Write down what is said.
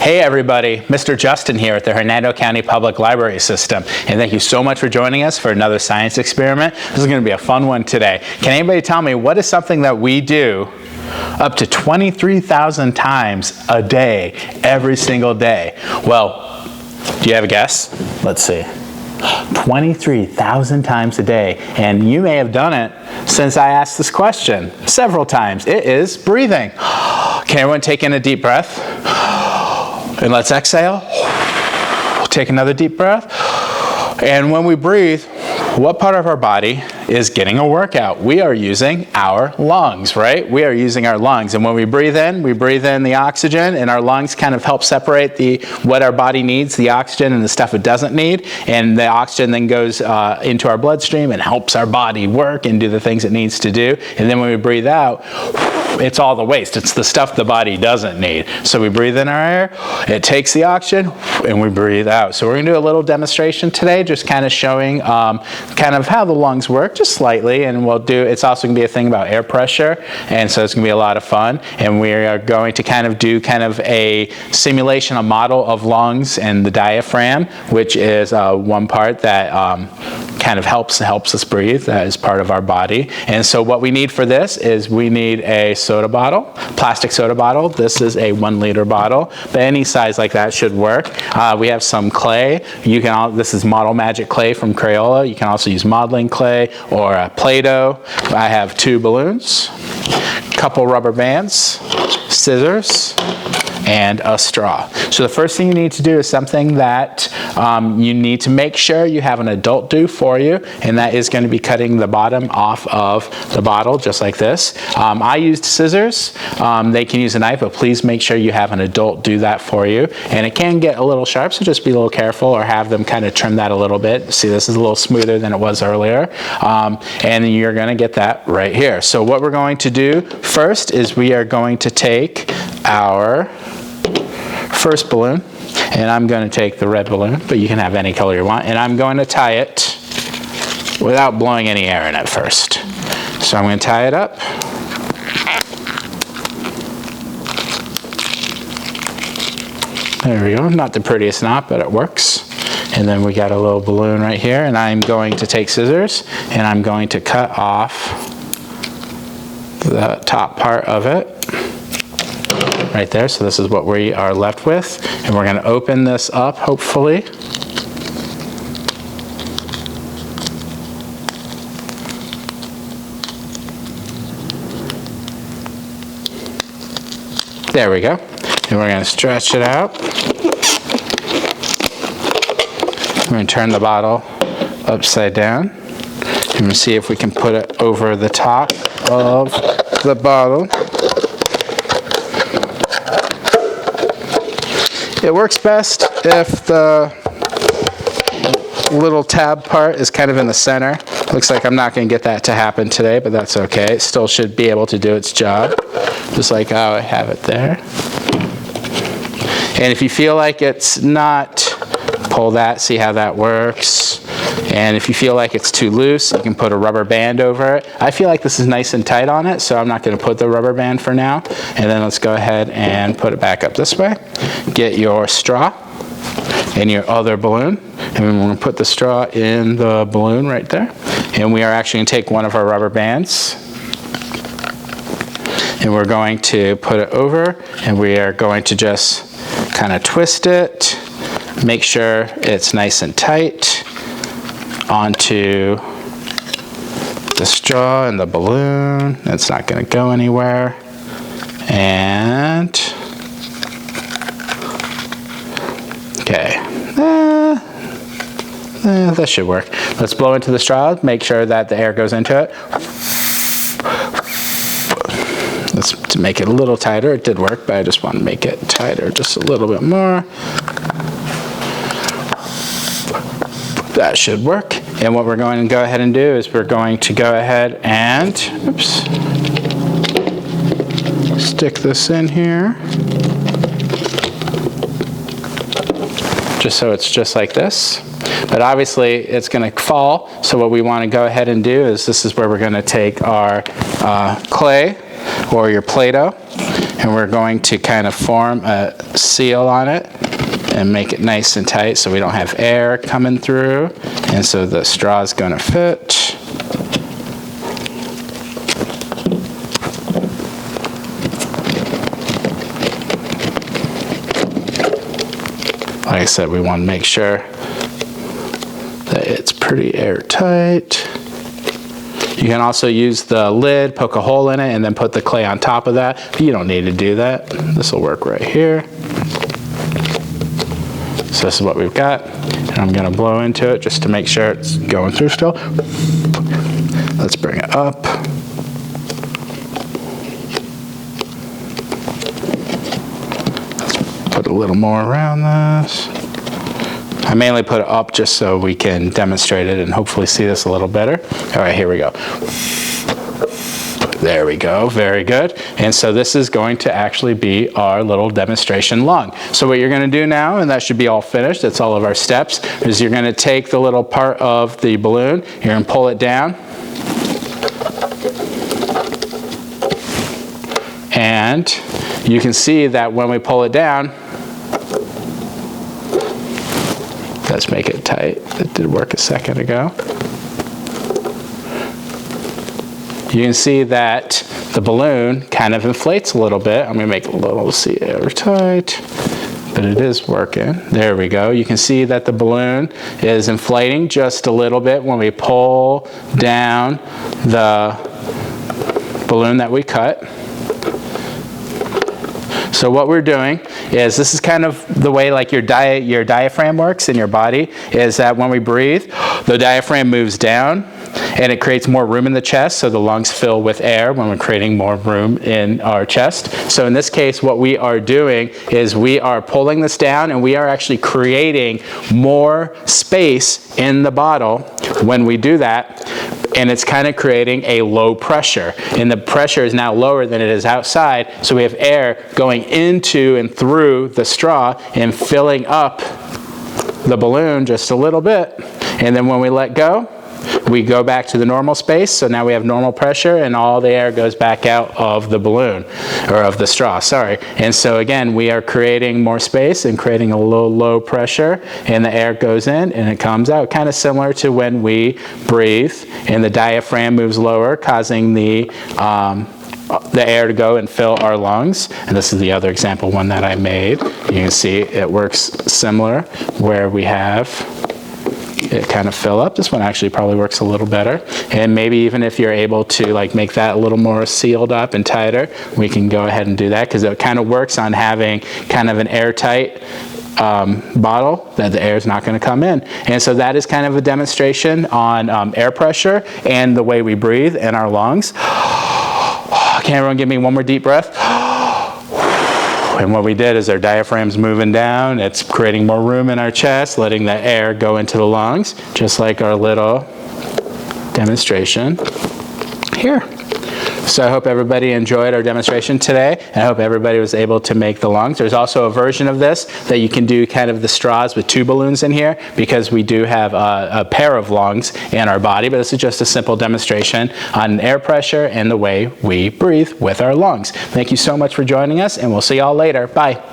Hey everybody, Mr. Justin here at the Hernando County Public Library System, and thank you so much for joining us for another science experiment. This is going to be a fun one today. Can anybody tell me what is something that we do up to 23,000 times a day, every single day? Well, do you have a guess? Let's see. 23,000 times a day, and you may have done it since I asked this question several times. It is breathing. Can everyone take in a deep breath? And let's exhale. Take another deep breath. And when we breathe, what part of our body is getting a workout? We are using our lungs, right? We are using our lungs. And when we breathe in the oxygen, and our lungs kind of help separate what our body needs, the oxygen and the stuff it doesn't need. And the oxygen then goes into our bloodstream and helps our body work and do the things it needs to do. And then when we breathe out, it's all the waste. It's the stuff the body doesn't need. So we breathe in our air, it takes the oxygen, and we breathe out. So we're going to do a little demonstration today, just kind of showing kind of how the lungs work, just slightly. And it's also going to be a thing about air pressure. And so it's going to be a lot of fun. And we are going to kind of do a simulation, a model of lungs and the diaphragm, which is one part that kind of helps us breathe. That is part of our body. And so what we need for this is we need a soda bottle, plastic soda bottle. This is a 1 liter bottle, but any size like that should work. We have some clay. This is Model Magic clay from Crayola. You can also use modeling clay or Play-Doh. I have 2 balloons, couple rubber bands, scissors, and a straw. So the first thing you need to do is something that you need to make sure you have an adult do for you, and that is going to be cutting the bottom off of the bottle, just like this. I used scissors. They can use a knife, but please make sure you have an adult do that for you. And it can get a little sharp, so just be a little careful, or have them kind of trim that a little bit. See, this is a little smoother than it was earlier. And you're going to get that right here. So what we're going to do first is we are going to take our first balloon, and I'm going to take the red balloon, but you can have any color you want, and I'm going to tie it without blowing any air in it first. So I'm going to tie it up. There we go. Not the prettiest knot, but it works. And then we got a little balloon right here, and I'm going to take scissors, and I'm going to cut off the top part of it right there. So this is what we are left with, and we're going to open this up, hopefully. There we go. And we're going to stretch it out. We're going to turn the bottle upside down. And we'll see if we can put it over the top of the bottle. It works best if the little tab part is kind of in the center. Looks like I'm not going to get that to happen today, but that's okay. It still should be able to do its job, just like how I have it there. And if you feel like it's not, pull that, see how that works. And if you feel like it's too loose, you can put a rubber band over it. I feel like this is nice and tight on it, so I'm not going to put the rubber band for now. And then let's go ahead and put it back up this way. Get your straw and your other balloon. And we're going to put the straw in the balloon right there. And we are actually going to take one of our rubber bands, and we're going to put it over, and we are going to just kind of twist it. Make sure it's nice and tight onto the straw and the balloon. It's not going to go anywhere. And okay, that should work. Let's blow into the straw. Make sure that the air goes into it. To make it a little tighter. It did work, but I just want to make it tighter just a little bit more. That should work. And what we're going to go ahead and do is we're going to go ahead and stick this in here. Just so it's just like this. But obviously it's going to fall. So what we want to go ahead and do is this is where we're going to take our clay or your Play-Doh, and we're going to kind of form a seal on it and make it nice and tight so we don't have air coming through, and so the straw is going to fit. Like I said, we want to make sure that it's pretty airtight. You can also use the lid, poke a hole in it, and then put the clay on top of that. But you don't need to do that. This will work right here. So this is what we've got. And I'm going to blow into it just to make sure it's going through still. Let's bring it up. Put a little more around this. I mainly put it up just so we can demonstrate it and hopefully see this a little better. All right, here we go. There we go, very good. And so this is going to actually be our little demonstration lung. So what you're going to do now, and that should be all finished, that's all of our steps, is you're going to take the little part of the balloon, you're going to pull it down, and you can see that when we pull it down, let's make it tight. It did work a second ago. You can see that the balloon kind of inflates a little bit. I'm going to make it a little, see, airtight, but it is working. There we go. You can see that the balloon is inflating just a little bit when we pull down the balloon that we cut. So what we're doing is, this is kind of the way like your diaphragm works in your body, is that when we breathe, the diaphragm moves down and it creates more room in the chest, so the lungs fill with air when we're creating more room in our chest. So in this case, what we are doing is we are pulling this down and we are actually creating more space in the bottle when we do that. And it's kind of creating a low pressure. And the pressure is now lower than it is outside, so we have air going into and through the straw and filling up the balloon just a little bit. And then when we let go, we go back to the normal space, so now we have normal pressure and all the air goes back out of the balloon, or of the straw, sorry. And so again, we are creating more space and creating a low pressure, and the air goes in and it comes out, kind of similar to when we breathe and the diaphragm moves lower, causing the air to go and fill our lungs. And this is the other example one that I made. You can see it works similar, where we have it kind of fill up. This one actually probably works a little better. And maybe even if you're able to like make that a little more sealed up and tighter, we can go ahead and do that, because it kind of works on having kind of an airtight bottle that the air is not going to come in. And so that is kind of a demonstration on air pressure and the way we breathe in our lungs. Can everyone give me one more deep breath? And what we did is our diaphragm's moving down. It's creating more room in our chest, letting the air go into the lungs, just like our little demonstration here. So I hope everybody enjoyed our demonstration today, and I hope everybody was able to make the lungs. There's also a version of this that you can do kind of the straws with two balloons in here, because we do have a pair of lungs in our body, but this is just a simple demonstration on air pressure and the way we breathe with our lungs. Thank you so much for joining us, and we'll see y'all later. Bye.